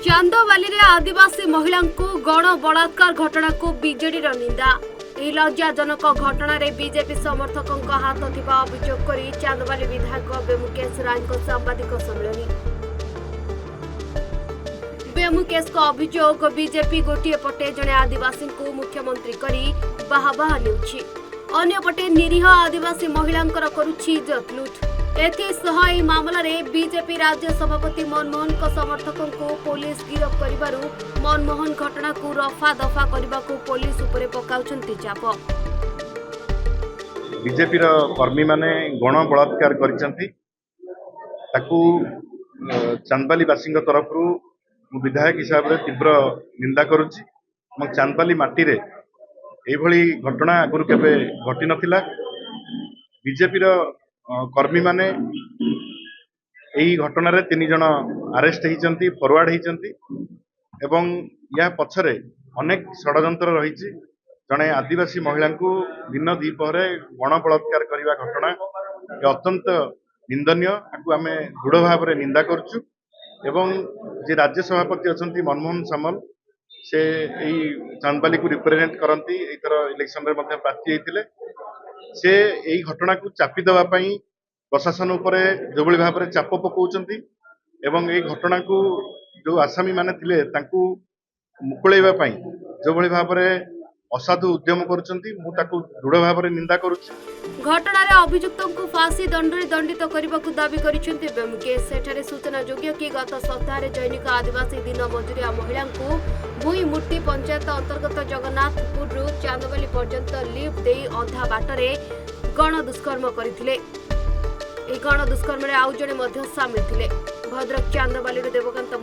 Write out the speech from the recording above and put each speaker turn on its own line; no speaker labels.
चांदवाली रे आदिवासी महिला को गण बलात्कार घटना को बीजेडी निंदा। यह लज्जाजनक घटना रे बीजेपी समर्थकों हाथ थिबा अभियोग करी चांदवाली विधायक बेमुकेश राय सांबादिक सम्मेलन। बेमुकेश अभियोग बीजेपी गोटे पटे जड़े आदिवासी को मुख्यमंत्री करी बाहा नेउछि, अन्य पटे निरीह आदिवासी महिलांकर करुछि इज्जत लुट। एथिसह ଏହି ମାମଲାରେ बीजेपी राज्य सभापति मनमोहन समर्थकों को पुलिस गिरफ करिबारु मनमोहन घटना को रफा दफा करने को पुलिस उपरे पकाउछन्ति चाप।
बीजेपी रो कर्मी माने गण बलात्कार करिसंती ताकू चांदबाली वासी तरफ विधायक हिसाब से तीव्र निंदा करुच्ची। चांदबाली माटी रे एभली घटना आगुरी केबे घटी नथिला। बीजेपी रो कर्मी माने यही घटना रे 3 जन अरेस्ट होइचंती, फरवर्ड होइचंती एवं या पछरे अनेक षडयंत्र रहिछि। जने आदिवासी महिला को दिन द्विपहरे गण बलात्कार करने घटना अत्यंत निंदनीय। आपको आम दृढ़ भाव में निंदा करछु एवं जे राज्य सभापति अछंती मनमोहन सामल से यही चांदबाली को रिप्रेजेंट करती एथर इलेक्शन रे मध्य प्रार्थी होइतिले। से यही घटना को चापी देवा पई प्रशासन उपरे जो भली भाव में चाप पकाउचंती एवं यही घटना को जो आसामी माने थिले तांकू मुकुळेबा पई जो भली भाव में असाधु उद्यम करुचंती मु ताकू दृढ़ भाव में निंदा करुछि।
घटना रे अभियुक्तों को फांसी दंड दंडित करने को दाबी करिसेंति बेमुकेश। सेठारे सूचना योग्य कि गत सप्ताह रे जैनिक आदिवासी दिन मजूरिया महिला को भूई मुट्टी पंचायत अंतर्गत जगन्नाथपुर रु चांदबाली पर्यंत लिफ्ट दे अधा बाटरे गण दुष्कर्म करथिले। गण दुष्कर्म आउ जड़े सामिल थे। भद्रक चांदबाली देवकांत